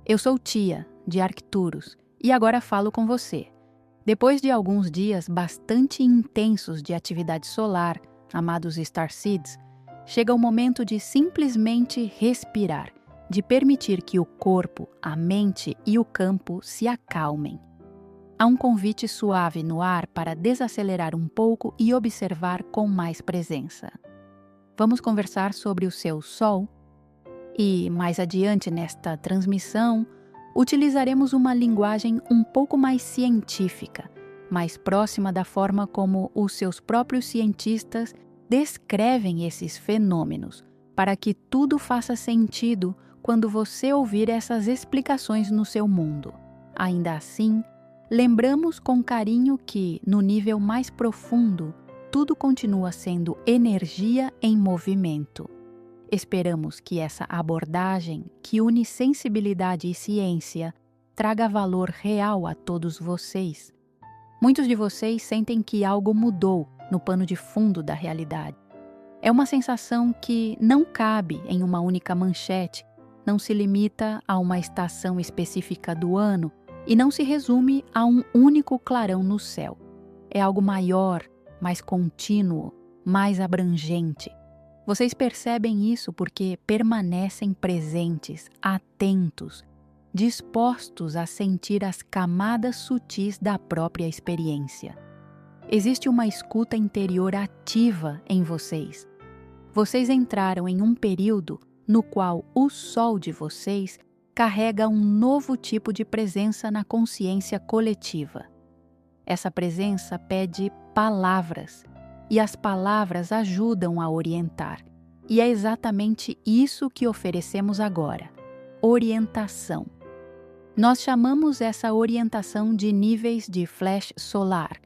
Eu sou Tia, de Arcturus, e agora falo com você. Depois de alguns dias bastante intensos de atividade solar, amados Starseeds, chega o momento de simplesmente respirar, de permitir que o corpo, a mente e o campo se acalmem. Há um convite suave no ar para desacelerar um pouco e observar com mais presença. Vamos conversar sobre o seu Sol? E, mais adiante nesta transmissão, utilizaremos uma linguagem um pouco mais científica, mais próxima da forma como os seus próprios cientistas descrevem esses fenômenos, para que tudo faça sentido quando você ouvir essas explicações no seu mundo. Ainda assim, lembramos com carinho que, no nível mais profundo, tudo continua sendo energia em movimento. Esperamos que essa abordagem, que une sensibilidade e ciência, traga valor real a todos vocês. Muitos de vocês sentem que algo mudou no pano de fundo da realidade. É uma sensação que não cabe em uma única manchete, não se limita a uma estação específica do ano e não se resume a um único clarão no céu. É algo maior, mais contínuo, mais abrangente. Vocês percebem isso porque permanecem presentes, atentos, dispostos a sentir as camadas sutis da própria experiência. Existe uma escuta interior ativa em vocês. Vocês entraram em um período no qual o Sol de vocês carrega um novo tipo de presença na consciência coletiva. Essa presença pede palavras, e as palavras ajudam a orientar. E é exatamente isso que oferecemos agora: orientação. Nós chamamos essa orientação de níveis de flash solar.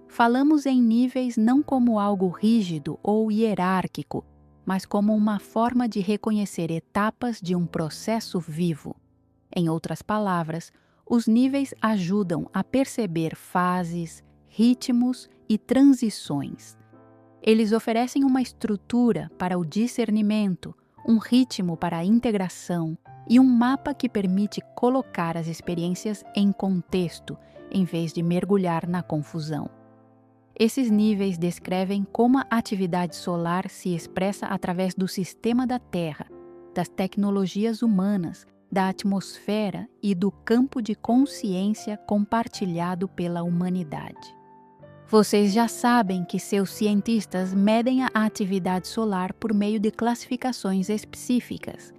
Falamos em níveis não como algo rígido ou hierárquico, mas como uma forma de reconhecer etapas de um processo vivo. Em outras palavras, os níveis ajudam a perceber fases, ritmos e transições. Eles oferecem uma estrutura para o discernimento, um ritmo para a integração e um mapa que permite colocar as experiências em contexto, em vez de mergulhar na confusão. Esses níveis descrevem como a atividade solar se expressa através do sistema da Terra, das tecnologias humanas, da atmosfera e do campo de consciência compartilhado pela humanidade. Vocês já sabem que seus cientistas medem a atividade solar por meio de classificações específicas.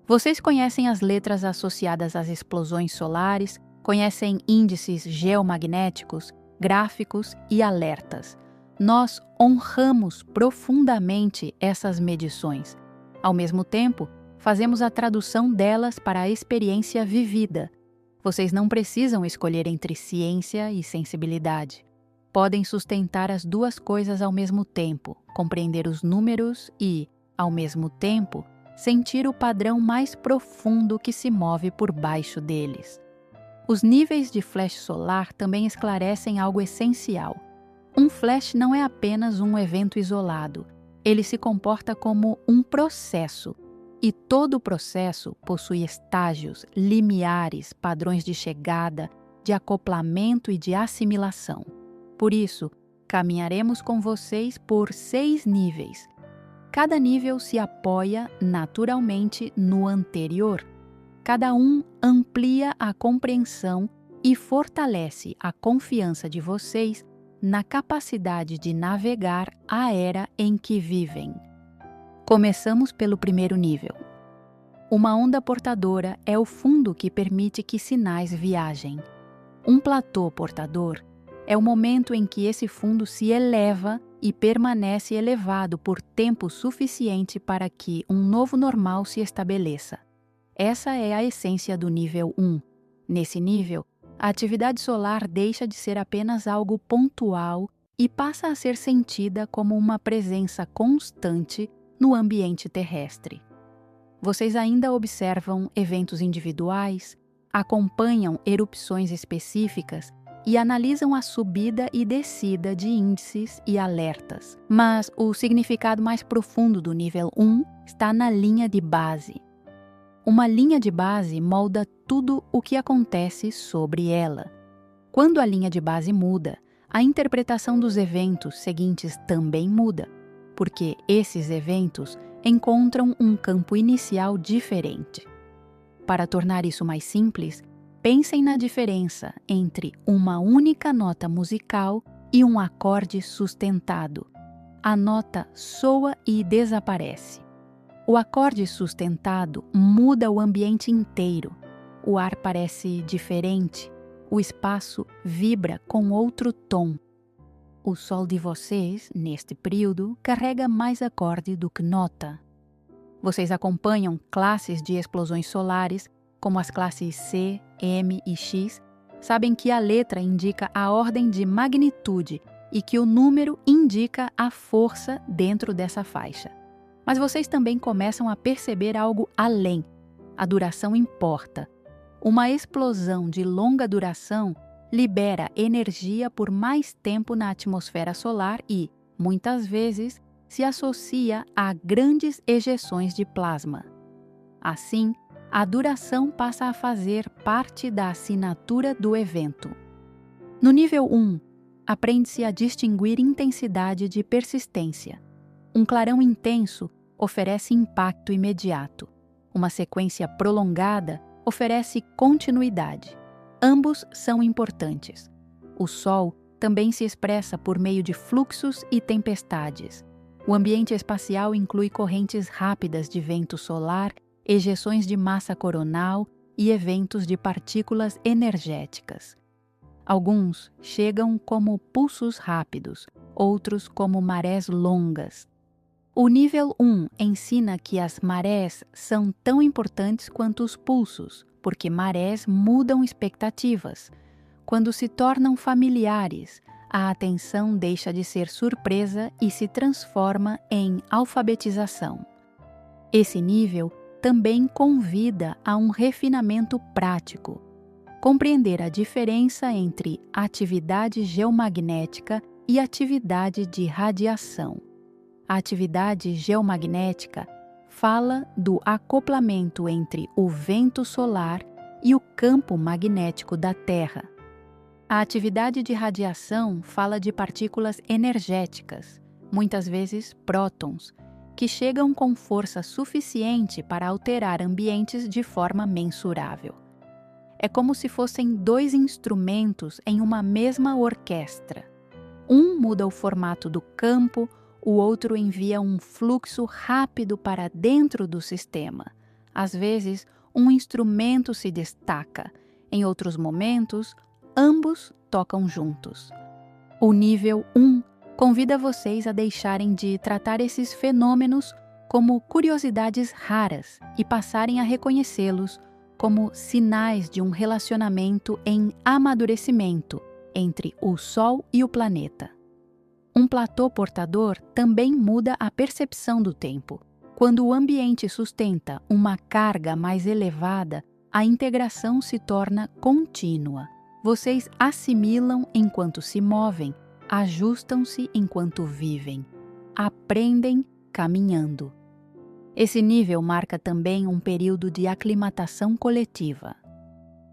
Vocês conhecem as letras associadas às explosões solares, conhecem índices geomagnéticos, gráficos e alertas. Nós honramos profundamente essas medições. Ao mesmo tempo, fazemos a tradução delas para a experiência vivida. Vocês não precisam escolher entre ciência e sensibilidade. Podem sustentar as duas coisas ao mesmo tempo, compreender os números e, ao mesmo tempo, sentir o padrão mais profundo que se move por baixo deles. Os níveis de flash solar também esclarecem algo essencial. Um flash não é apenas um evento isolado. Ele se comporta como um processo. E todo o processo possui estágios, limiares, padrões de chegada, de acoplamento e de assimilação. Por isso, caminharemos com vocês por 6 níveis. Cada nível se apoia naturalmente no anterior. Cada um amplia a compreensão e fortalece a confiança de vocês na capacidade de navegar a era em que vivem. Começamos pelo primeiro nível. Uma onda portadora é o fundo que permite que sinais viajem. Um platô portador é o momento em que esse fundo se eleva e permanece elevado por tempo suficiente para que um novo normal se estabeleça. Essa é a essência do nível 1. Nesse nível, a atividade solar deixa de ser apenas algo pontual e passa a ser sentida como uma presença constante no ambiente terrestre. Vocês ainda observam eventos individuais, acompanham erupções específicas e analisam a subida e descida de índices e alertas. Mas o significado mais profundo do nível 1 está na linha de base. Uma linha de base molda tudo o que acontece sobre ela. Quando a linha de base muda, a interpretação dos eventos seguintes também muda, porque esses eventos encontram um campo inicial diferente. Para tornar isso mais simples, pensem na diferença entre uma única nota musical e um acorde sustentado. A nota soa e desaparece. O acorde sustentado muda o ambiente inteiro. O ar parece diferente. O espaço vibra com outro tom. O sol de vocês, neste período, carrega mais acorde do que nota. Vocês acompanham classes de explosões solares, como as classes C, M e X, sabem que a letra indica a ordem de magnitude e que o número indica a força dentro dessa faixa. Mas vocês também começam a perceber algo além. A duração importa. Uma explosão de longa duração libera energia por mais tempo na atmosfera solar e, muitas vezes, se associa a grandes ejeções de plasma. Assim, a duração passa a fazer parte da assinatura do evento. No nível 1, aprende-se a distinguir intensidade de persistência. Um clarão intenso oferece impacto imediato. Uma sequência prolongada oferece continuidade. Ambos são importantes. O Sol também se expressa por meio de fluxos e tempestades. O ambiente espacial inclui correntes rápidas de vento solar, ejeções de massa coronal e eventos de partículas energéticas. Alguns chegam como pulsos rápidos, outros como marés longas. O nível 1 ensina que as marés são tão importantes quanto os pulsos, porque marés mudam expectativas. Quando se tornam familiares, a atenção deixa de ser surpresa e se transforma em alfabetização. Esse nível também convida a um refinamento prático. Compreender a diferença entre atividade geomagnética e atividade de radiação. A atividade geomagnética fala do acoplamento entre o vento solar e o campo magnético da Terra. A atividade de radiação fala de partículas energéticas, muitas vezes prótons, que chegam com força suficiente para alterar ambientes de forma mensurável. É como se fossem dois instrumentos em uma mesma orquestra. Um muda o formato do campo, o outro envia um fluxo rápido para dentro do sistema. Às vezes, um instrumento se destaca. Em outros momentos, ambos tocam juntos. O nível 1 convida vocês a deixarem de tratar esses fenômenos como curiosidades raras e passarem a reconhecê-los como sinais de um relacionamento em amadurecimento entre o Sol e o planeta. Um platô portador também muda a percepção do tempo. Quando o ambiente sustenta uma carga mais elevada, a integração se torna contínua. Vocês assimilam enquanto se movem, ajustam-se enquanto vivem, aprendem caminhando. Esse nível marca também um período de aclimatação coletiva.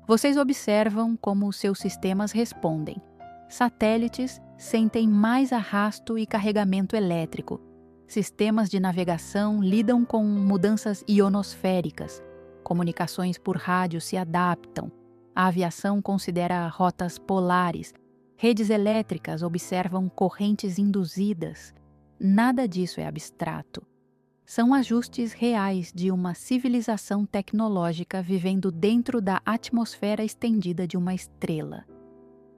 Vocês observam como seus sistemas respondem. Satélites sentem mais arrasto e carregamento elétrico. Sistemas de navegação lidam com mudanças ionosféricas. Comunicações por rádio se adaptam. A aviação considera rotas polares. Redes elétricas observam correntes induzidas. Nada disso é abstrato. São ajustes reais de uma civilização tecnológica vivendo dentro da atmosfera estendida de uma estrela.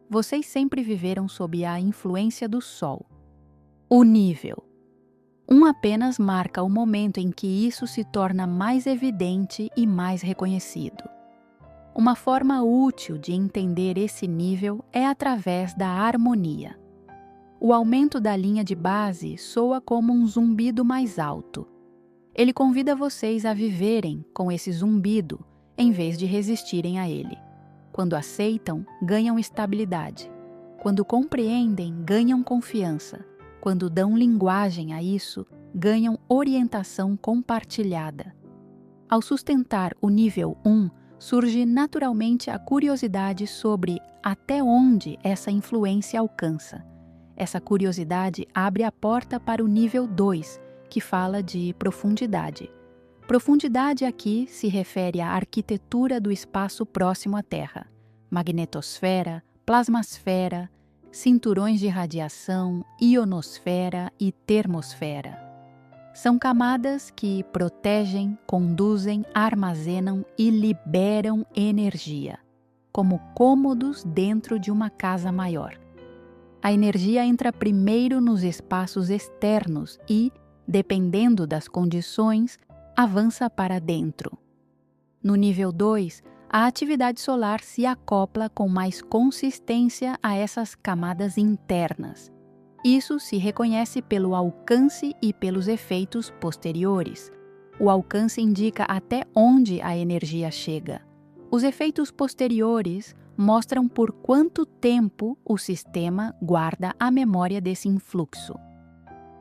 Vocês sempre viveram sob a influência do Sol. O nível. Um apenas marca o momento em que isso se torna mais evidente e mais reconhecido. Uma forma útil de entender esse nível é através da harmonia. O aumento da linha de base soa como um zumbido mais alto. Ele convida vocês a viverem com esse zumbido, em vez de resistirem a ele. Quando aceitam, ganham estabilidade. Quando compreendem, ganham confiança. Quando dão linguagem a isso, ganham orientação compartilhada. Ao sustentar o nível 1, surge naturalmente a curiosidade sobre até onde essa influência alcança. Essa curiosidade abre a porta para o nível 2, que fala de profundidade. Profundidade aqui se refere à arquitetura do espaço próximo à Terra: magnetosfera, plasmasfera, cinturões de radiação, ionosfera e termosfera. São camadas que protegem, conduzem, armazenam e liberam energia, como cômodos dentro de uma casa maior. A energia entra primeiro nos espaços externos e, dependendo das condições, avança para dentro. No nível 2, a atividade solar se acopla com mais consistência a essas camadas internas. Isso se reconhece pelo alcance e pelos efeitos posteriores. O alcance indica até onde a energia chega. Os efeitos posteriores mostram por quanto tempo o sistema guarda a memória desse influxo.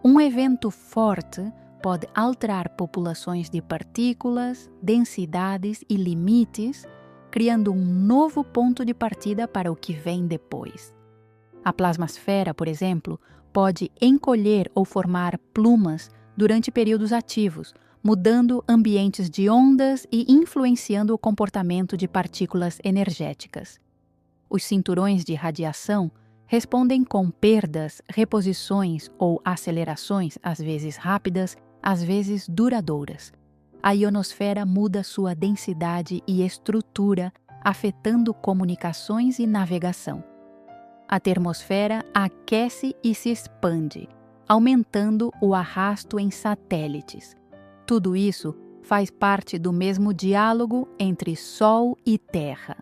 Um evento forte pode alterar populações de partículas, densidades e limites, criando um novo ponto de partida para o que vem depois. A plasmasfera, por exemplo, pode encolher ou formar plumas durante períodos ativos, mudando ambientes de ondas e influenciando o comportamento de partículas energéticas. Os cinturões de radiação respondem com perdas, reposições ou acelerações, às vezes rápidas, às vezes duradouras. A ionosfera muda sua densidade e estrutura, afetando comunicações e navegação. A termosfera aquece e se expande, aumentando o arrasto em satélites. Tudo isso faz parte do mesmo diálogo entre Sol e Terra.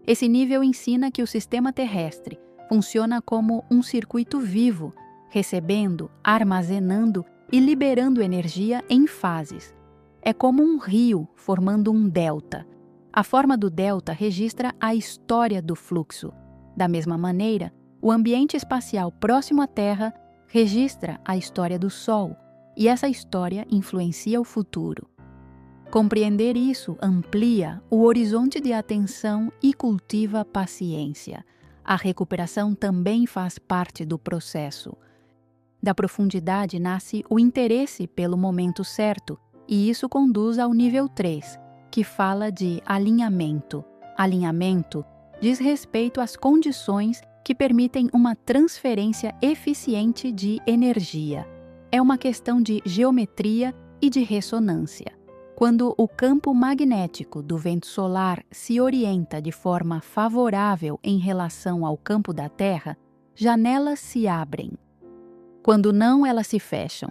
Esse nível ensina que o sistema terrestre funciona como um circuito vivo, recebendo, armazenando e liberando energia em fases. É como um rio formando um delta. A forma do delta registra a história do fluxo. Da mesma maneira, o ambiente espacial próximo à Terra registra a história do Sol, e essa história influencia o futuro. Compreender isso amplia o horizonte de atenção e cultiva paciência. A recuperação também faz parte do processo. Da profundidade nasce o interesse pelo momento certo, e isso conduz ao nível 3, que fala de alinhamento. Alinhamento diz respeito às condições que permitem uma transferência eficiente de energia. É uma questão de geometria e de ressonância. Quando o campo magnético do vento solar se orienta de forma favorável em relação ao campo da Terra, janelas se abrem. Quando não, elas se fecham.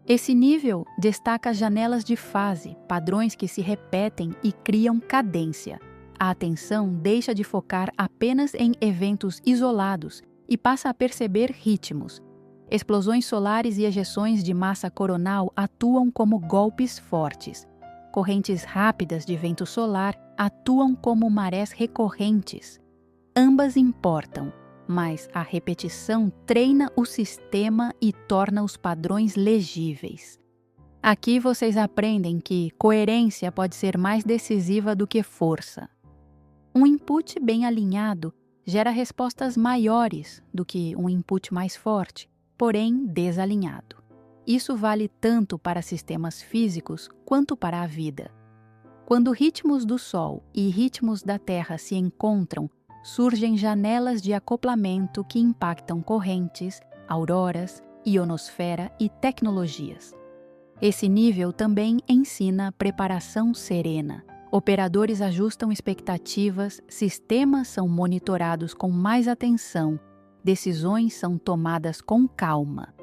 Esse nível destaca janelas de fase, padrões que se repetem e criam cadência. A atenção deixa de focar apenas em eventos isolados e passa a perceber ritmos. Explosões solares e ejeções de massa coronal atuam como golpes fortes. Correntes rápidas de vento solar atuam como marés recorrentes. Ambas importam, mas a repetição treina o sistema e torna os padrões legíveis. Aqui vocês aprendem que coerência pode ser mais decisiva do que força. Um input bem alinhado gera respostas maiores do que um input mais forte, porém desalinhado. Isso vale tanto para sistemas físicos quanto para a vida. Quando ritmos do Sol e ritmos da Terra se encontram, surgem janelas de acoplamento que impactam correntes, auroras, ionosfera e tecnologias. Esse nível também ensina preparação serena. Operadores ajustam expectativas, sistemas são monitorados com mais atenção, decisões são tomadas com calma.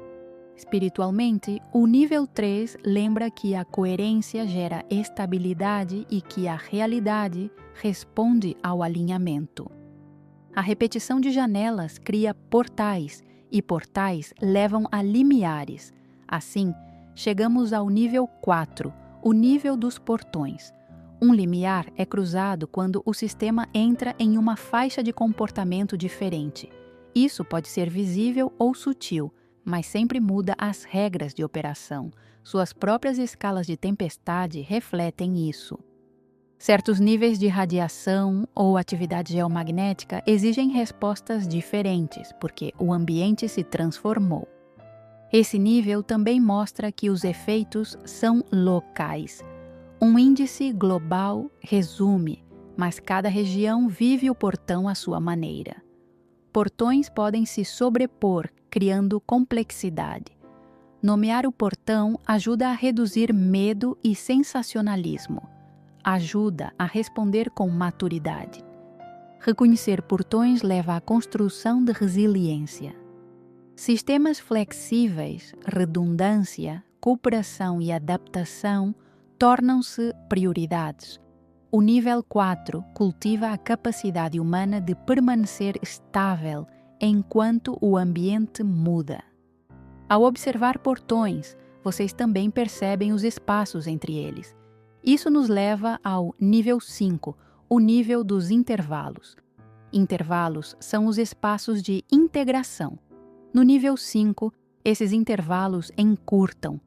Espiritualmente, o nível 3 lembra que a coerência gera estabilidade e que a realidade responde ao alinhamento. A repetição de janelas cria portais, e portais levam a limiares. Assim, chegamos ao nível 4, o nível dos portões. Um limiar é cruzado quando o sistema entra em uma faixa de comportamento diferente. Isso pode ser visível ou sutil, mas sempre muda as regras de operação. suas próprias escalas de tempestade refletem isso. Certos níveis de radiação ou atividade geomagnética exigem respostas diferentes, porque o ambiente se transformou. Esse nível também mostra que os efeitos são locais. Um índice global resume, mas cada região vive o portão à sua maneira. Portões podem se sobrepor, criando complexidade. Nomear o portão ajuda a reduzir medo e sensacionalismo. Ajuda a responder com maturidade. Reconhecer portões leva à construção de resiliência. Sistemas flexíveis, redundância, cooperação e adaptação tornam-se prioridades. O nível 4 cultiva a capacidade humana de permanecer estável enquanto o ambiente muda. Ao observar portões, vocês também percebem os espaços entre eles. Isso nos leva ao nível 5, o nível dos intervalos. Intervalos são os espaços de integração. No nível 5, esses intervalos encurtam.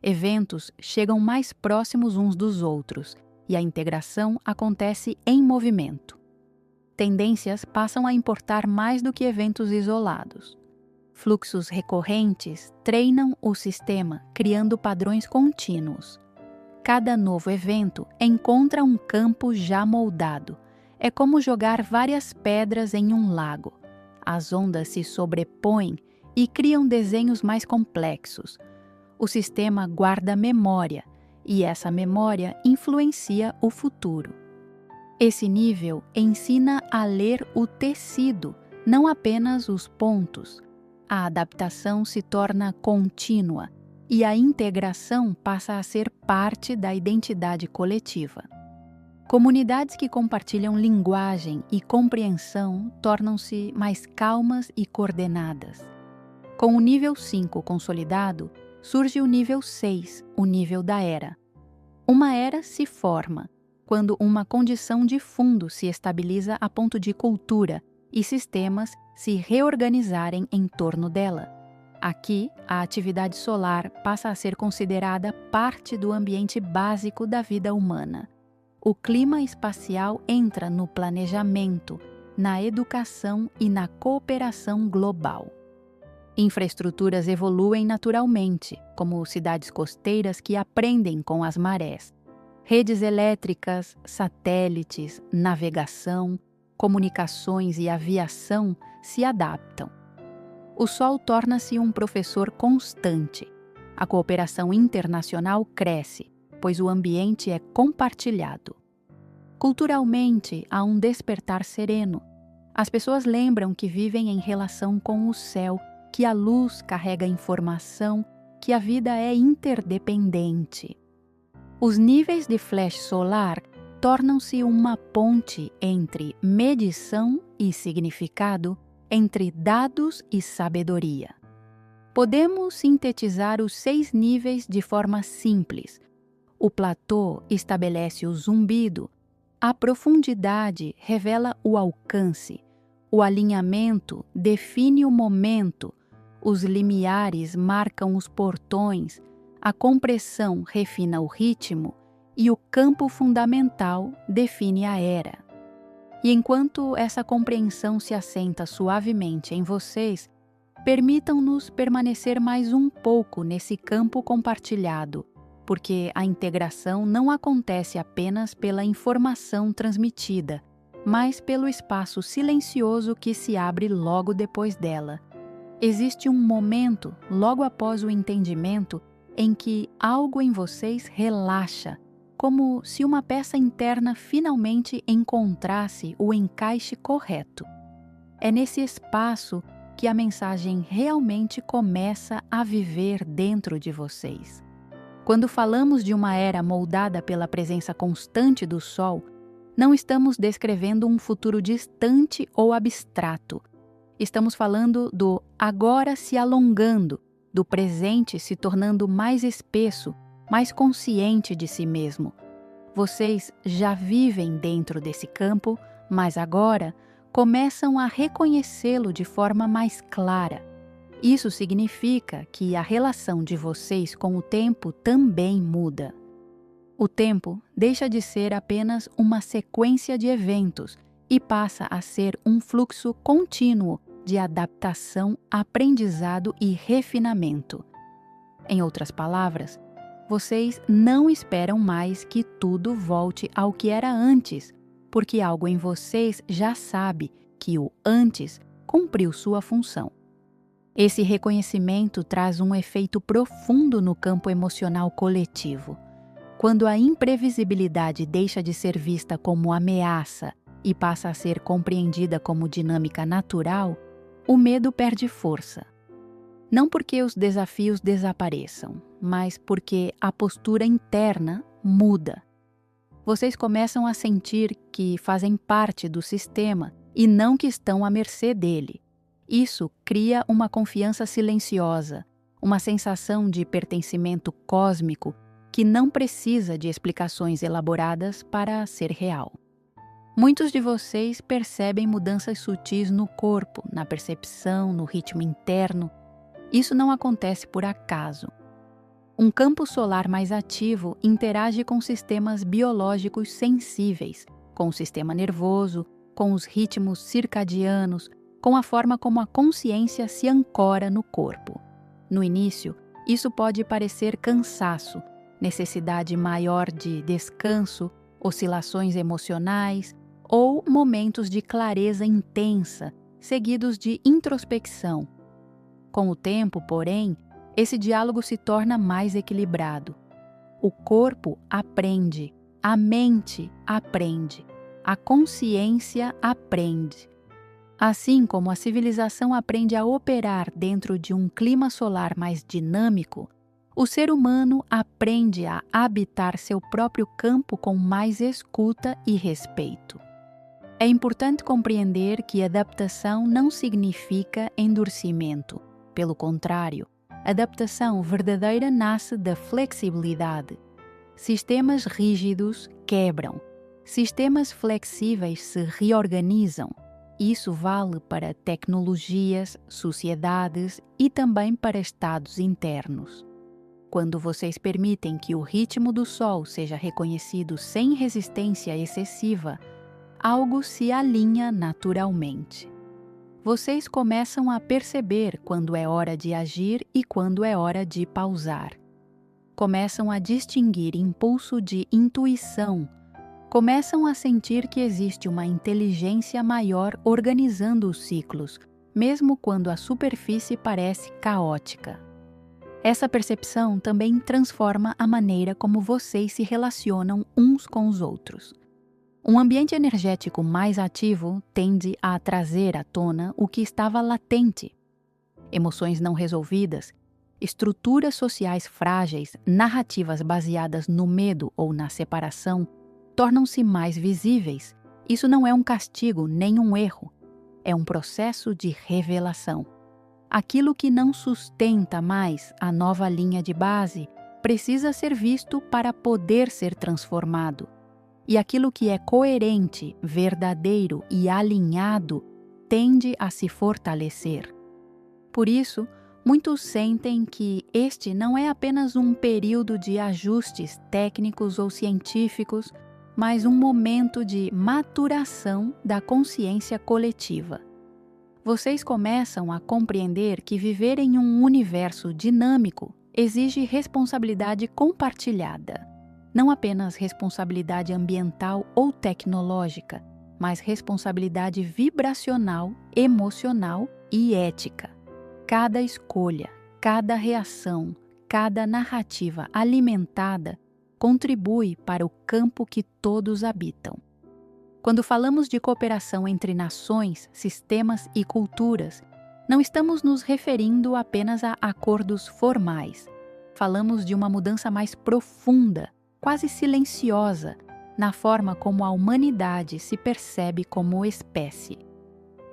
Eventos chegam mais próximos uns dos outros e a integração acontece em movimento. Tendências passam a importar mais do que eventos isolados. Fluxos recorrentes treinam o sistema, criando padrões contínuos. Cada novo evento encontra um campo já moldado. É como jogar várias pedras em um lago. As ondas se sobrepõem e criam desenhos mais complexos. O sistema guarda memória, e essa memória influencia o futuro. Esse nível ensina a ler o tecido, não apenas os pontos. A adaptação se torna contínua e a integração passa a ser parte da identidade coletiva. Comunidades que compartilham linguagem e compreensão tornam-se mais calmas e coordenadas. Com o nível 5 consolidado, surge o nível 6, o nível da era. Uma era se forma quando uma condição de fundo se estabiliza a ponto de cultura e sistemas se reorganizarem em torno dela. Aqui, a atividade solar passa a ser considerada parte do ambiente básico da vida humana. O clima espacial entra no planejamento, na educação e na cooperação global. Infraestruturas evoluem naturalmente, como cidades costeiras que aprendem com as marés. Redes elétricas, satélites, navegação, comunicações e aviação se adaptam. O Sol torna-se um professor constante. A cooperação internacional cresce, pois o ambiente é compartilhado. Culturalmente, há um despertar sereno. As pessoas lembram que vivem em relação com o céu, que a luz carrega informação, que a vida é interdependente. Os níveis de flash solar tornam-se uma ponte entre medição e significado, entre dados e sabedoria. Podemos sintetizar os 6 níveis de forma simples. O platô estabelece o zumbido, a profundidade revela o alcance, o alinhamento define o momento, os limiares marcam os portões, a compressão refina o ritmo e o campo fundamental define a era. E enquanto essa compreensão se assenta suavemente em vocês, permitam-nos permanecer mais um pouco nesse campo compartilhado, porque a integração não acontece apenas pela informação transmitida, mas pelo espaço silencioso que se abre logo depois dela. Existe um momento, logo após o entendimento, em que algo em vocês relaxa, como se uma peça interna finalmente encontrasse o encaixe correto. É nesse espaço que a mensagem realmente começa a viver dentro de vocês. Quando falamos de uma era moldada pela presença constante do Sol, não estamos descrevendo um futuro distante ou abstrato. Estamos falando do agora se alongando, do presente se tornando mais espesso, mais consciente de si mesmo. Vocês já vivem dentro desse campo, mas agora começam a reconhecê-lo de forma mais clara. Isso significa que a relação de vocês com o tempo também muda. O tempo deixa de ser apenas uma sequência de eventos e passa a ser um fluxo contínuo de adaptação, aprendizado e refinamento. Em outras palavras, vocês não esperam mais que tudo volte ao que era antes, porque algo em vocês já sabe que o antes cumpriu sua função. Esse reconhecimento traz um efeito profundo no campo emocional coletivo. Quando a imprevisibilidade deixa de ser vista como ameaça e passa a ser compreendida como dinâmica natural, o medo perde força. Não porque os desafios desapareçam, mas porque a postura interna muda. Vocês começam a sentir que fazem parte do sistema e não que estão à mercê dele. Isso cria uma confiança silenciosa, uma sensação de pertencimento cósmico que não precisa de explicações elaboradas para ser real. Muitos de vocês percebem mudanças sutis no corpo, na percepção, no ritmo interno. Isso não acontece por acaso. Um campo solar mais ativo interage com sistemas biológicos sensíveis, com o sistema nervoso, com os ritmos circadianos, com a forma como a consciência se ancora no corpo. No início, isso pode parecer cansaço, necessidade maior de descanso, oscilações emocionais ou momentos de clareza intensa, seguidos de introspecção. Com o tempo, porém, esse diálogo se torna mais equilibrado. O corpo aprende, a mente aprende, a consciência aprende. Assim como a civilização aprende a operar dentro de um clima solar mais dinâmico, o ser humano aprende a habitar seu próprio campo com mais escuta e respeito. É importante compreender que adaptação não significa endurecimento. Pelo contrário, adaptação verdadeira nasce da flexibilidade. Sistemas rígidos quebram. Sistemas flexíveis se reorganizam. Isso vale para tecnologias, sociedades e também para estados internos. Quando vocês permitem que o ritmo do Sol seja reconhecido sem resistência excessiva, algo se alinha naturalmente. Vocês começam a perceber quando é hora de agir e quando é hora de pausar. Começam a distinguir impulso de intuição. Começam a sentir que existe uma inteligência maior organizando os ciclos, mesmo quando a superfície parece caótica. Essa percepção também transforma a maneira como vocês se relacionam uns com os outros. Um ambiente energético mais ativo tende a trazer à tona o que estava latente. Emoções não resolvidas, estruturas sociais frágeis, narrativas baseadas no medo ou na separação, tornam-se mais visíveis. Isso não é um castigo nem um erro. É um processo de revelação. Aquilo que não sustenta mais a nova linha de base precisa ser visto para poder ser transformado. E aquilo que é coerente, verdadeiro e alinhado tende a se fortalecer. Por isso, muitos sentem que este não é apenas um período de ajustes técnicos ou científicos, mas um momento de maturação da consciência coletiva. Vocês começam a compreender que viver em um universo dinâmico exige responsabilidade compartilhada. Não apenas responsabilidade ambiental ou tecnológica, mas responsabilidade vibracional, emocional e ética. Cada escolha, cada reação, cada narrativa alimentada contribui para o campo que todos habitam. Quando falamos de cooperação entre nações, sistemas e culturas, não estamos nos referindo apenas a acordos formais. Falamos de uma mudança mais profunda, quase silenciosa, na forma como a humanidade se percebe como espécie.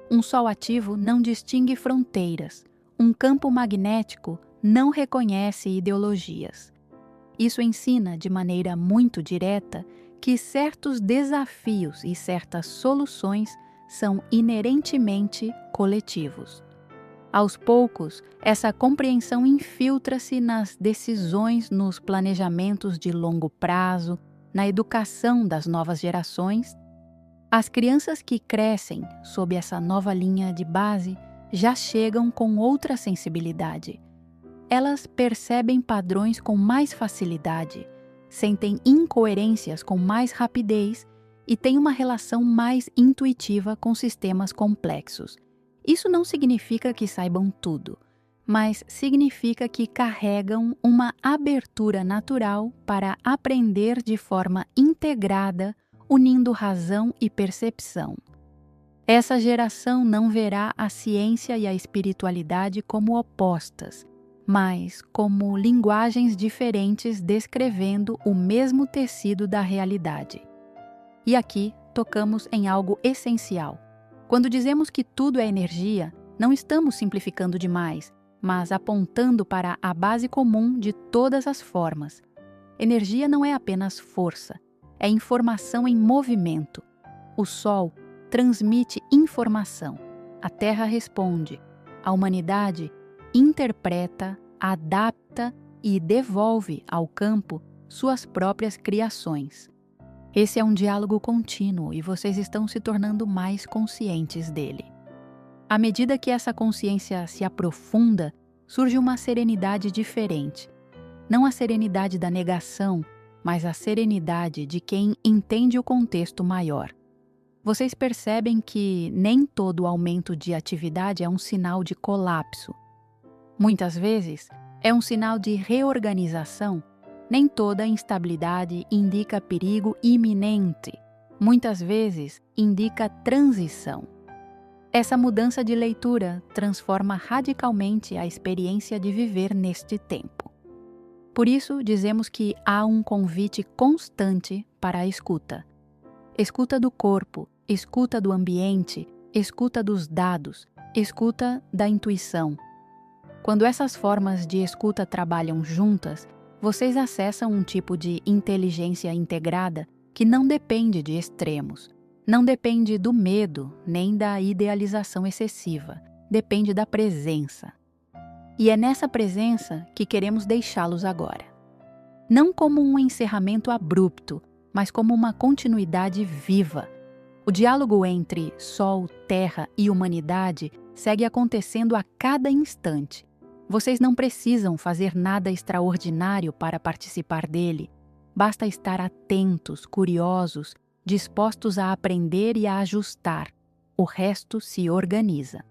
Um sol ativo não distingue fronteiras. Um campo magnético não reconhece ideologias. Isso ensina de maneira muito direta que certos desafios e certas soluções são inerentemente coletivos. Aos poucos, essa compreensão infiltra-se nas decisões, nos planejamentos de longo prazo, na educação das novas gerações. As crianças que crescem sob essa nova linha de base já chegam com outra sensibilidade. Elas percebem padrões com mais facilidade, sentem incoerências com mais rapidez e têm uma relação mais intuitiva com sistemas complexos. Isso não significa que saibam tudo, mas significa que carregam uma abertura natural para aprender de forma integrada, unindo razão e percepção. Essa geração não verá a ciência e a espiritualidade como opostas, mas como linguagens diferentes descrevendo o mesmo tecido da realidade. E aqui tocamos em algo essencial. Quando dizemos que tudo é energia, não estamos simplificando demais, mas apontando para a base comum de todas as formas. Energia não é apenas força, é informação em movimento. O Sol transmite informação, a Terra responde, a humanidade interpreta, adapta e devolve ao campo suas próprias criações. Esse é um diálogo contínuo e vocês estão se tornando mais conscientes dele. À medida que essa consciência se aprofunda, surge uma serenidade diferente. Não a serenidade da negação, mas a serenidade de quem entende o contexto maior. Vocês percebem que nem todo aumento de atividade é um sinal de colapso. Muitas vezes, é um sinal de reorganização. Nem toda instabilidade indica perigo iminente. Muitas vezes, indica transição. Essa mudança de leitura transforma radicalmente a experiência de viver neste tempo. Por isso, dizemos que há um convite constante para a escuta. Escuta do corpo, escuta do ambiente, escuta dos dados, escuta da intuição. Quando essas formas de escuta trabalham juntas, vocês acessam um tipo de inteligência integrada que não depende de extremos, não depende do medo nem da idealização excessiva, depende da presença. E é nessa presença que queremos deixá-los agora. Não como um encerramento abrupto, mas como uma continuidade viva. O diálogo entre Sol, Terra e humanidade segue acontecendo a cada instante. Vocês não precisam fazer nada extraordinário para participar dele. Basta estar atentos, curiosos, dispostos a aprender e a ajustar. O resto se organiza.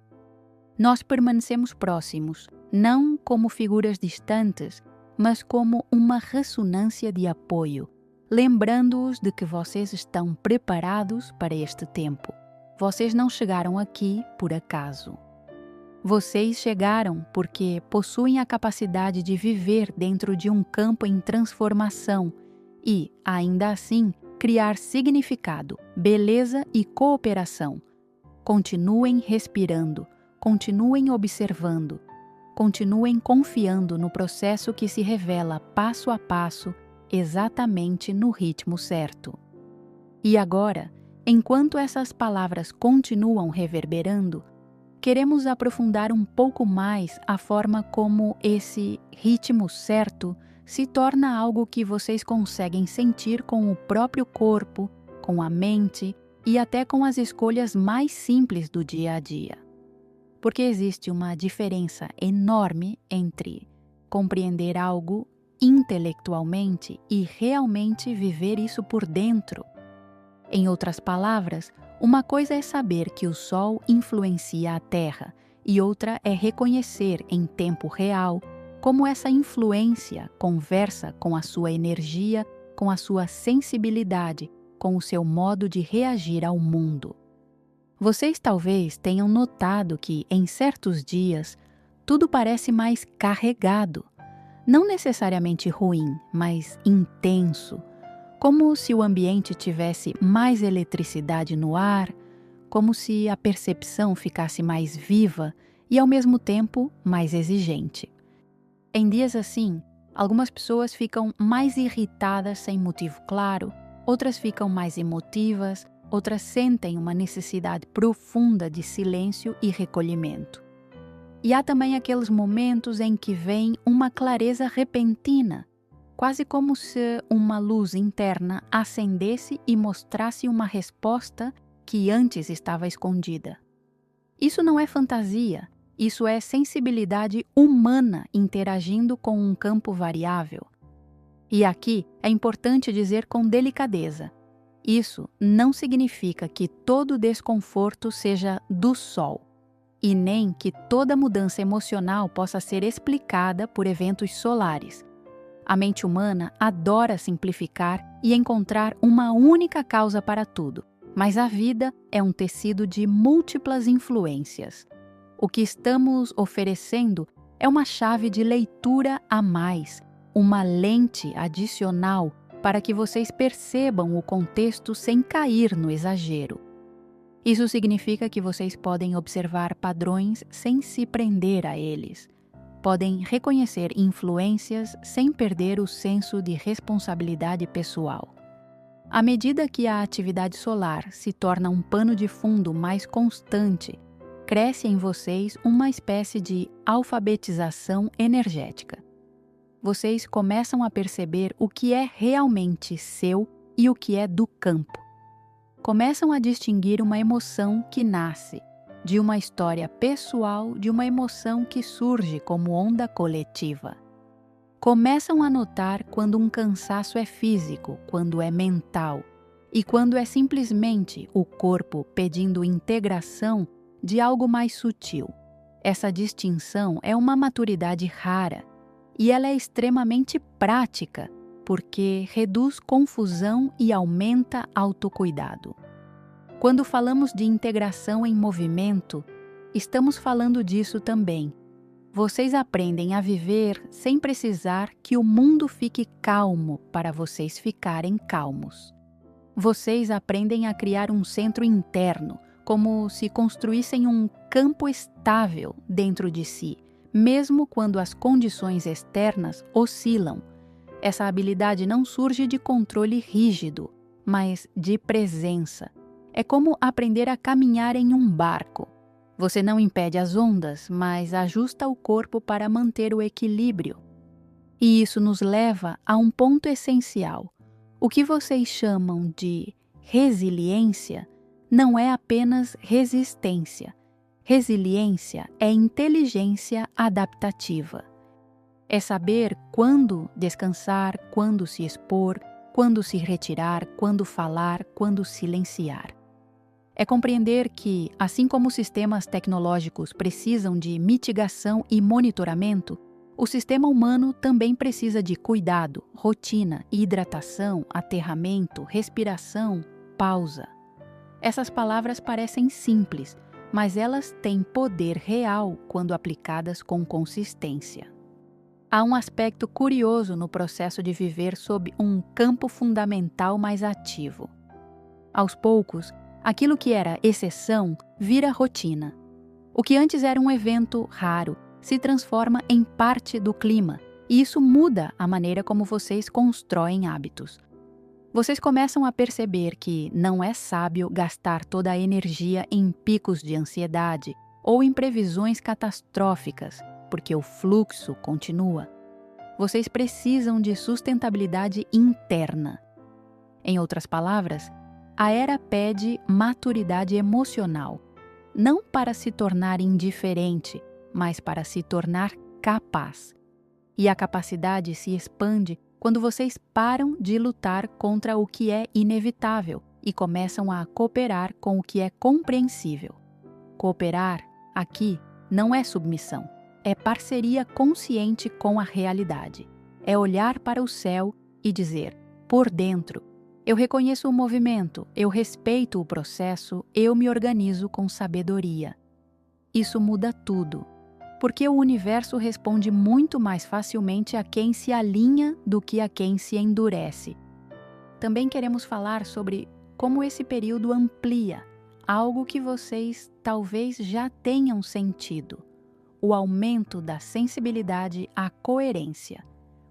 Nós permanecemos próximos, não como figuras distantes, mas como uma ressonância de apoio, lembrando-os de que vocês estão preparados para este tempo. Vocês não chegaram aqui por acaso. Vocês chegaram porque possuem a capacidade de viver dentro de um campo em transformação e, ainda assim, criar significado, beleza e cooperação. Continuem respirando, continuem observando, continuem confiando no processo que se revela passo a passo, exatamente no ritmo certo. E agora, enquanto essas palavras continuam reverberando, queremos aprofundar um pouco mais a forma como esse ritmo certo se torna algo que vocês conseguem sentir com o próprio corpo, com a mente e até com as escolhas mais simples do dia a dia. Porque existe uma diferença enorme entre compreender algo intelectualmente e realmente viver isso por dentro. Em outras palavras, uma coisa é saber que o Sol influencia a Terra e outra é reconhecer em tempo real como essa influência conversa com a sua energia, com a sua sensibilidade, com o seu modo de reagir ao mundo. Vocês talvez tenham notado que, em certos dias, tudo parece mais carregado. Não necessariamente ruim, mas intenso. Como se o ambiente tivesse mais eletricidade no ar, como se a percepção ficasse mais viva e, ao mesmo tempo, mais exigente. Em dias assim, algumas pessoas ficam mais irritadas sem motivo claro, outras ficam mais emotivas, outras sentem uma necessidade profunda de silêncio e recolhimento. E há também aqueles momentos em que vem uma clareza repentina, quase como se uma luz interna acendesse e mostrasse uma resposta que antes estava escondida. Isso não é fantasia, isso é sensibilidade humana interagindo com um campo variável. E aqui é importante dizer com delicadeza: isso não significa que todo desconforto seja do Sol, e nem que toda mudança emocional possa ser explicada por eventos solares. A mente humana adora simplificar e encontrar uma única causa para tudo, mas a vida é um tecido de múltiplas influências. O que estamos oferecendo é uma chave de leitura a mais, uma lente adicional para que vocês percebam o contexto sem cair no exagero. Isso significa que vocês podem observar padrões sem se prender a eles. Podem reconhecer influências sem perder o senso de responsabilidade pessoal. À medida que a atividade solar se torna um pano de fundo mais constante, cresce em vocês uma espécie de alfabetização energética. Vocês começam a perceber o que é realmente seu e o que é do campo. Começam a distinguir uma emoção que nasce de uma história pessoal, de uma emoção que surge como onda coletiva. Começam a notar quando um cansaço é físico, quando é mental, e quando é simplesmente o corpo pedindo integração de algo mais sutil. Essa distinção é uma maturidade rara, e ela é extremamente prática, porque reduz confusão e aumenta autocuidado. Quando falamos de integração em movimento, estamos falando disso também. Vocês aprendem a viver sem precisar que o mundo fique calmo para vocês ficarem calmos. Vocês aprendem a criar um centro interno, como se construíssem um campo estável dentro de si, mesmo quando as condições externas oscilam. Essa habilidade não surge de controle rígido, mas de presença. É como aprender a caminhar em um barco. Você não impede as ondas, mas ajusta o corpo para manter o equilíbrio. E isso nos leva a um ponto essencial. O que vocês chamam de resiliência não é apenas resistência. Resiliência é inteligência adaptativa. É saber quando descansar, quando se expor, quando se retirar, quando falar, quando silenciar. É compreender que, assim como os sistemas tecnológicos precisam de mitigação e monitoramento, o sistema humano também precisa de cuidado, rotina, hidratação, aterramento, respiração, pausa. Essas palavras parecem simples, mas elas têm poder real quando aplicadas com consistência. Há um aspecto curioso no processo de viver sob um campo fundamental mais ativo. Aos poucos, aquilo que era exceção vira rotina. O que antes era um evento raro se transforma em parte do clima, e isso muda a maneira como vocês constroem hábitos. Vocês começam a perceber que não é sábio gastar toda a energia em picos de ansiedade ou em previsões catastróficas, porque o fluxo continua. Vocês precisam de sustentabilidade interna. Em outras palavras, a era pede maturidade emocional, não para se tornar indiferente, mas para se tornar capaz. E a capacidade se expande quando vocês param de lutar contra o que é inevitável e começam a cooperar com o que é compreensível. Cooperar, aqui, não é submissão, é parceria consciente com a realidade. É olhar para o céu e dizer, por dentro, eu reconheço o movimento, eu respeito o processo, eu me organizo com sabedoria. Isso muda tudo, porque o universo responde muito mais facilmente a quem se alinha do que a quem se endurece. Também queremos falar sobre como esse período amplia algo que vocês talvez já tenham sentido: o aumento da sensibilidade à coerência.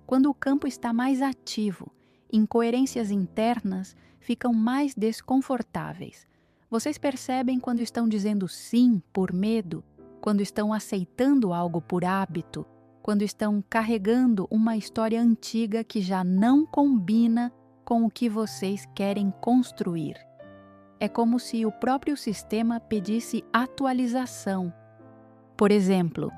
Quando o campo está mais ativo, incoerências internas ficam mais desconfortáveis. Vocês percebem quando estão dizendo sim por medo quando estão aceitando algo por hábito, quando estão carregando uma história antiga que já não combina com o que vocês querem construir. É como se o próprio sistema pedisse atualização. Por exemplo,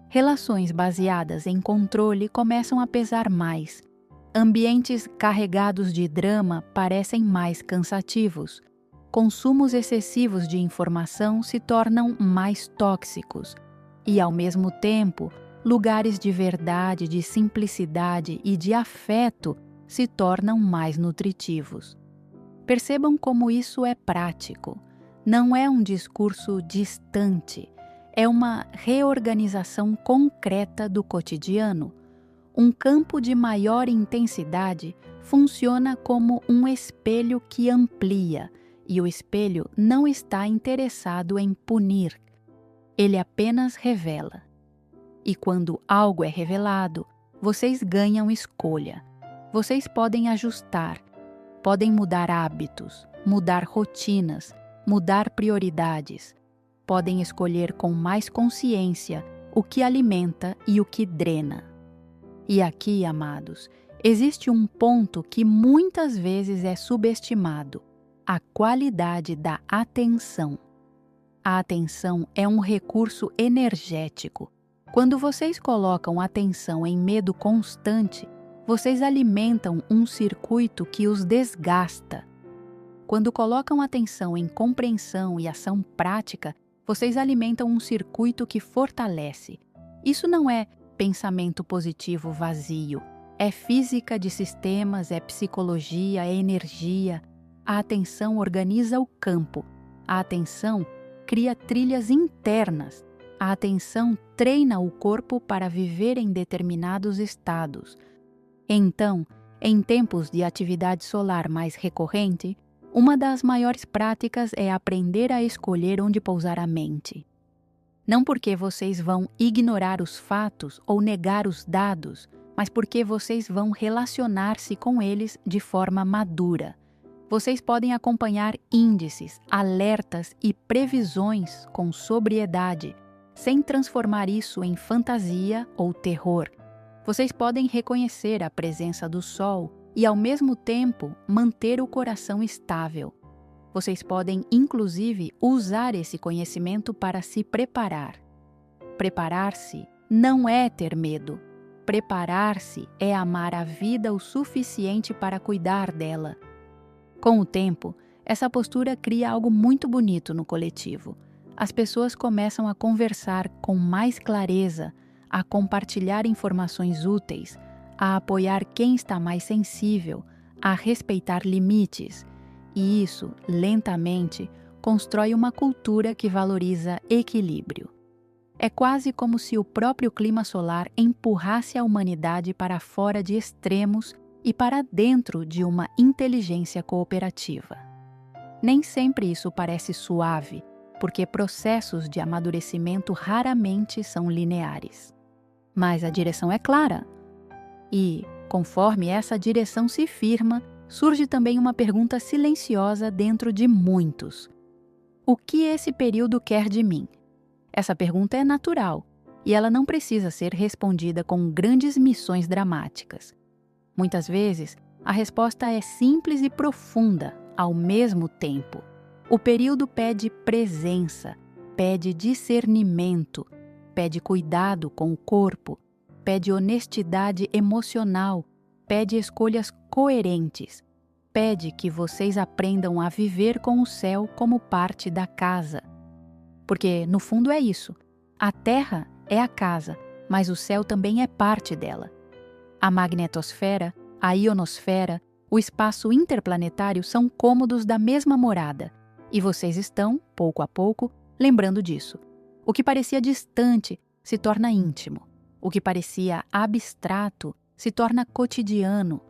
relações baseadas em controle começam a pesar mais. Ambientes carregados de drama parecem mais cansativos. Consumos excessivos de informação se tornam mais tóxicos. E, ao mesmo tempo, lugares de verdade, de simplicidade e de afeto se tornam mais nutritivos. Percebam como isso é prático. Não é um discurso distante, é uma reorganização concreta do cotidiano. Um campo de maior intensidade funciona como um espelho que amplia, e o espelho não está interessado em punir. Ele apenas revela. E quando algo é revelado, vocês ganham escolha. Vocês podem ajustar, podem mudar hábitos, mudar rotinas, mudar prioridades. Podem escolher com mais consciência o que alimenta e o que drena. E aqui, amados, existe um ponto que muitas vezes é subestimado: a qualidade da atenção. A atenção é um recurso energético. Quando vocês colocam atenção em medo constante, vocês alimentam um circuito que os desgasta. Quando colocam atenção em compreensão e ação prática, vocês alimentam um circuito que fortalece. Isso não é pensamento positivo vazio. É física de sistemas, é psicologia, é energia. A atenção organiza o campo. A atenção cria trilhas internas. A atenção treina o corpo para viver em determinados estados. Então, em tempos de atividade solar mais recorrente, uma das maiores práticas é aprender a escolher onde pousar a mente. Não porque vocês vão ignorar os fatos ou negar os dados, mas porque vocês vão relacionar-se com eles de forma madura. Vocês podem acompanhar índices, alertas e previsões com sobriedade, sem transformar isso em fantasia ou terror. Vocês podem reconhecer a presença do sol e, ao mesmo tempo, manter o coração estável. Vocês podem, inclusive, usar esse conhecimento para se preparar. Preparar-se não é ter medo. Preparar-se é amar a vida o suficiente para cuidar dela. Com o tempo, essa postura cria algo muito bonito no coletivo. As pessoas começam a conversar com mais clareza, a compartilhar informações úteis, a apoiar quem está mais sensível, a respeitar limites. E isso, lentamente, constrói uma cultura que valoriza equilíbrio. É quase como se o próprio clima solar empurrasse a humanidade para fora de extremos e para dentro de uma inteligência cooperativa. Nem sempre isso parece suave, porque processos de amadurecimento raramente são lineares. Mas a direção é clara. E, conforme essa direção se firma, surge também uma pergunta silenciosa dentro de muitos. O que esse período quer de mim? Essa pergunta é natural, e ela não precisa ser respondida com grandes missões dramáticas. Muitas vezes, a resposta é simples e profunda ao mesmo tempo. O período pede presença, pede discernimento, pede cuidado com o corpo, pede honestidade emocional, pede escolhas coerentes, pede que vocês aprendam a viver com o céu como parte da casa. Porque, no fundo, é isso. A Terra é a casa, mas o céu também é parte dela. A magnetosfera, a ionosfera, o espaço interplanetário são cômodos da mesma morada, e vocês estão, pouco a pouco, lembrando disso. O que parecia distante se torna íntimo. O que parecia abstrato se torna cotidiano.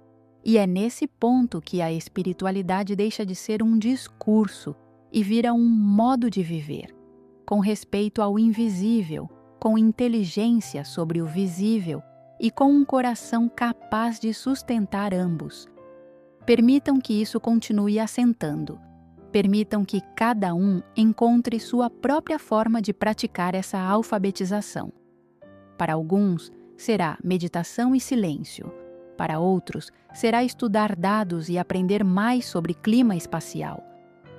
E é nesse ponto que a espiritualidade deixa de ser um discurso e vira um modo de viver, com respeito ao invisível, com inteligência sobre o visível e com um coração capaz de sustentar ambos. Permitam que isso continue assentando. Permitam que cada um encontre sua própria forma de praticar essa alfabetização. Para alguns, será meditação e silêncio. Para outros, será estudar dados e aprender mais sobre clima espacial.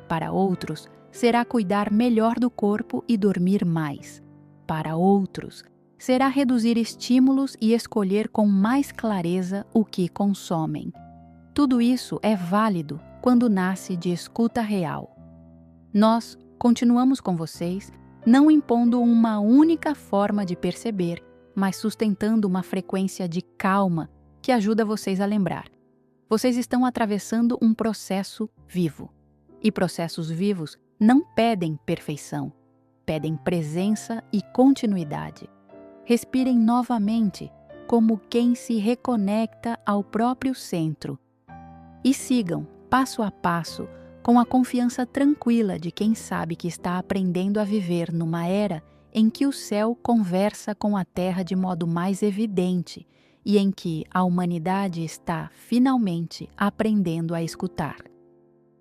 Para outros, será cuidar melhor do corpo e dormir mais. Para outros, será reduzir estímulos e escolher com mais clareza o que consomem. Tudo isso é válido quando nasce de escuta real. Nós continuamos com vocês, não impondo uma única forma de perceber, mas sustentando uma frequência de calma que ajuda vocês a lembrar. Vocês estão atravessando um processo vivo. E processos vivos não pedem perfeição, pedem presença e continuidade. Respirem novamente, como quem se reconecta ao próprio centro. E sigam, passo a passo, com a confiança tranquila de quem sabe que está aprendendo a viver numa era em que o céu conversa com a terra de modo mais evidente e em que a humanidade está, finalmente, aprendendo a escutar.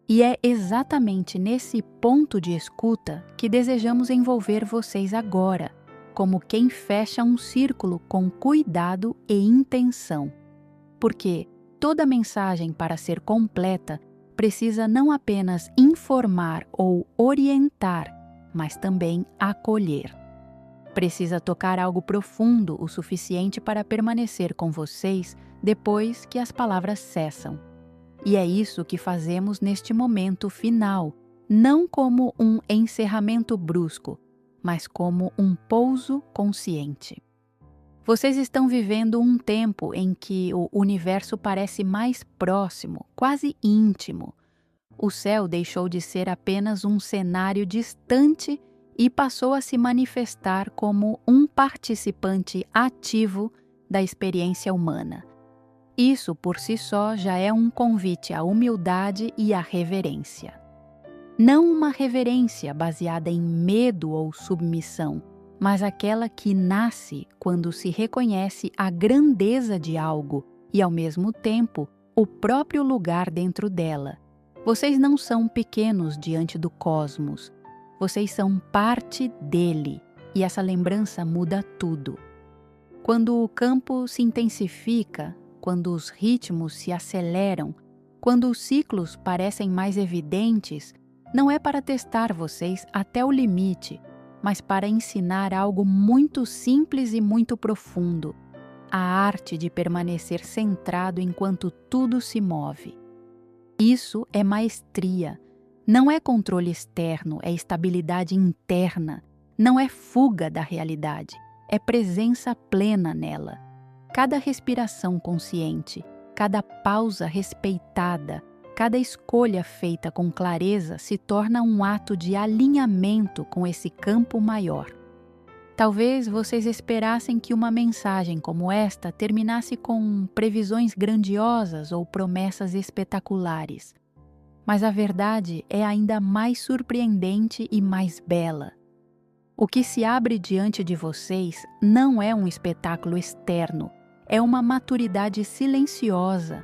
E é exatamente nesse ponto de escuta que desejamos envolver vocês agora, como quem fecha um círculo com cuidado e intenção. Porque toda mensagem, para ser completa, precisa não apenas informar ou orientar, mas também acolher. Precisa tocar algo profundo o suficiente para permanecer com vocês depois que as palavras cessam. E é isso que fazemos neste momento final, não como um encerramento brusco, mas como um pouso consciente. Vocês estão vivendo um tempo em que o universo parece mais próximo, quase íntimo. O céu deixou de ser apenas um cenário distante e passou a se manifestar como um participante ativo da experiência humana. Isso por si só já é um convite à humildade e à reverência. Não uma reverência baseada em medo ou submissão, mas aquela que nasce quando se reconhece a grandeza de algo e, ao mesmo tempo, o próprio lugar dentro dela. Vocês não são pequenos diante do cosmos. Vocês são parte dele, e essa lembrança muda tudo. Quando o campo se intensifica, quando os ritmos se aceleram, quando os ciclos parecem mais evidentes, não é para testar vocês até o limite, mas para ensinar algo muito simples e muito profundo: a arte de permanecer centrado enquanto tudo se move. Isso é maestria. Não é controle externo, é estabilidade interna. Não é fuga da realidade, é presença plena nela. Cada respiração consciente, cada pausa respeitada, cada escolha feita com clareza se torna um ato de alinhamento com esse campo maior. Talvez vocês esperassem que uma mensagem como esta terminasse com previsões grandiosas ou promessas espetaculares. Mas a verdade é ainda mais surpreendente e mais bela. O que se abre diante de vocês não é um espetáculo externo, é uma maturidade silenciosa,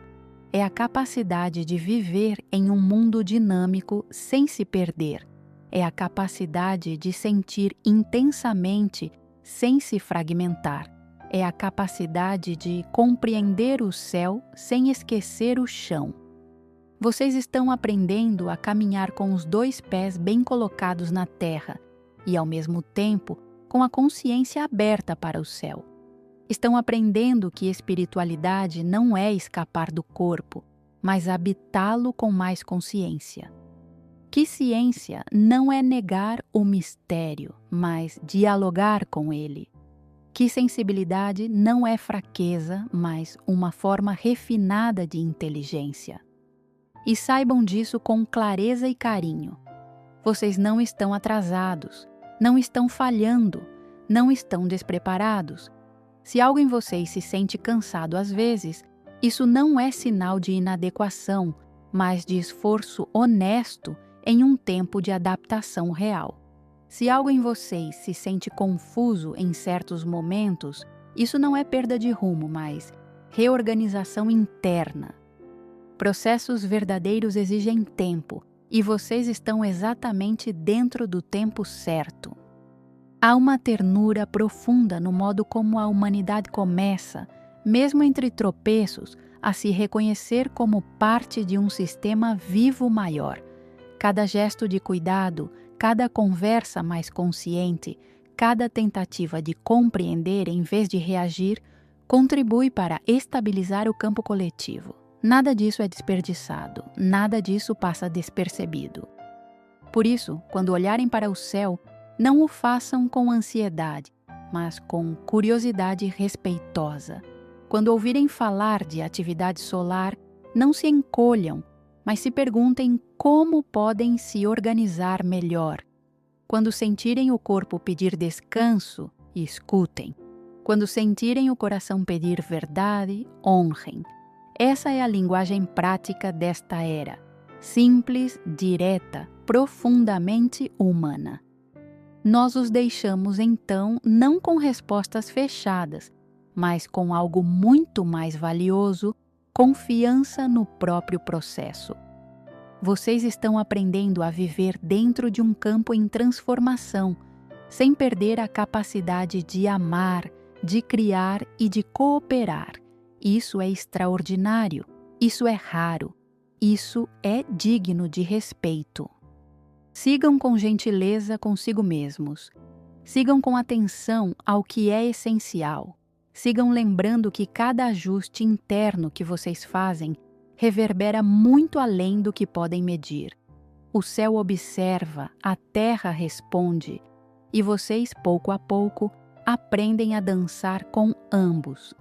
é a capacidade de viver em um mundo dinâmico sem se perder, é a capacidade de sentir intensamente sem se fragmentar, é a capacidade de compreender o céu sem esquecer o chão. Vocês estão aprendendo a caminhar com os 2 pés bem colocados na terra e, ao mesmo tempo, com a consciência aberta para o céu. Estão aprendendo que espiritualidade não é escapar do corpo, mas habitá-lo com mais consciência. Que ciência não é negar o mistério, mas dialogar com ele. Que sensibilidade não é fraqueza, mas uma forma refinada de inteligência. E saibam disso com clareza e carinho. Vocês não estão atrasados, não estão falhando, não estão despreparados. Se algo em vocês se sente cansado às vezes, isso não é sinal de inadequação, mas de esforço honesto em um tempo de adaptação real. Se algo em vocês se sente confuso em certos momentos, isso não é perda de rumo, mas reorganização interna. Processos verdadeiros exigem tempo, e vocês estão exatamente dentro do tempo certo. Há uma ternura profunda no modo como a humanidade começa, mesmo entre tropeços, a se reconhecer como parte de um sistema vivo maior. Cada gesto de cuidado, cada conversa mais consciente, cada tentativa de compreender em vez de reagir, contribui para estabilizar o campo coletivo. Nada disso é desperdiçado, nada disso passa despercebido. Por isso, quando olharem para o céu, não o façam com ansiedade, mas com curiosidade respeitosa. Quando ouvirem falar de atividade solar, não se encolham, mas se perguntem como podem se organizar melhor. Quando sentirem o corpo pedir descanso, escutem. Quando sentirem o coração pedir verdade, honrem. Essa é a linguagem prática desta era. Simples, direta, profundamente humana. Nós os deixamos, então, não com respostas fechadas, mas com algo muito mais valioso, confiança no próprio processo. Vocês estão aprendendo a viver dentro de um campo em transformação, sem perder a capacidade de amar, de criar e de cooperar. Isso é extraordinário, isso é raro, isso é digno de respeito. Sigam com gentileza consigo mesmos. Sigam com atenção ao que é essencial. Sigam lembrando que cada ajuste interno que vocês fazem reverbera muito além do que podem medir. O céu observa, a terra responde, e vocês, pouco a pouco, aprendem a dançar com ambos.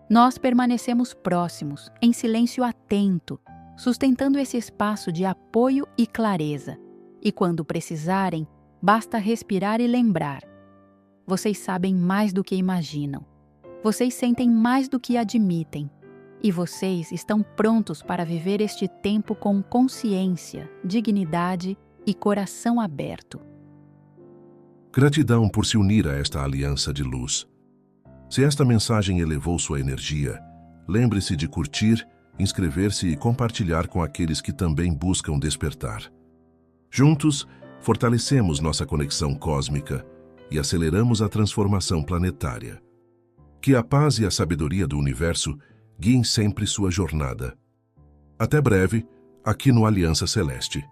Nós permanecemos próximos, em silêncio atento, sustentando esse espaço de apoio e clareza. E quando precisarem, basta respirar e lembrar. Vocês sabem mais do que imaginam. Vocês sentem mais do que admitem. E vocês estão prontos para viver este tempo com consciência, dignidade e coração aberto. Gratidão por se unir a esta aliança de luz. Se esta mensagem elevou sua energia, lembre-se de curtir, inscrever-se e compartilhar com aqueles que também buscam despertar. Juntos, fortalecemos nossa conexão cósmica e aceleramos a transformação planetária. Que a paz e a sabedoria do universo guiem sempre sua jornada. Até breve, aqui no Aliança Celeste.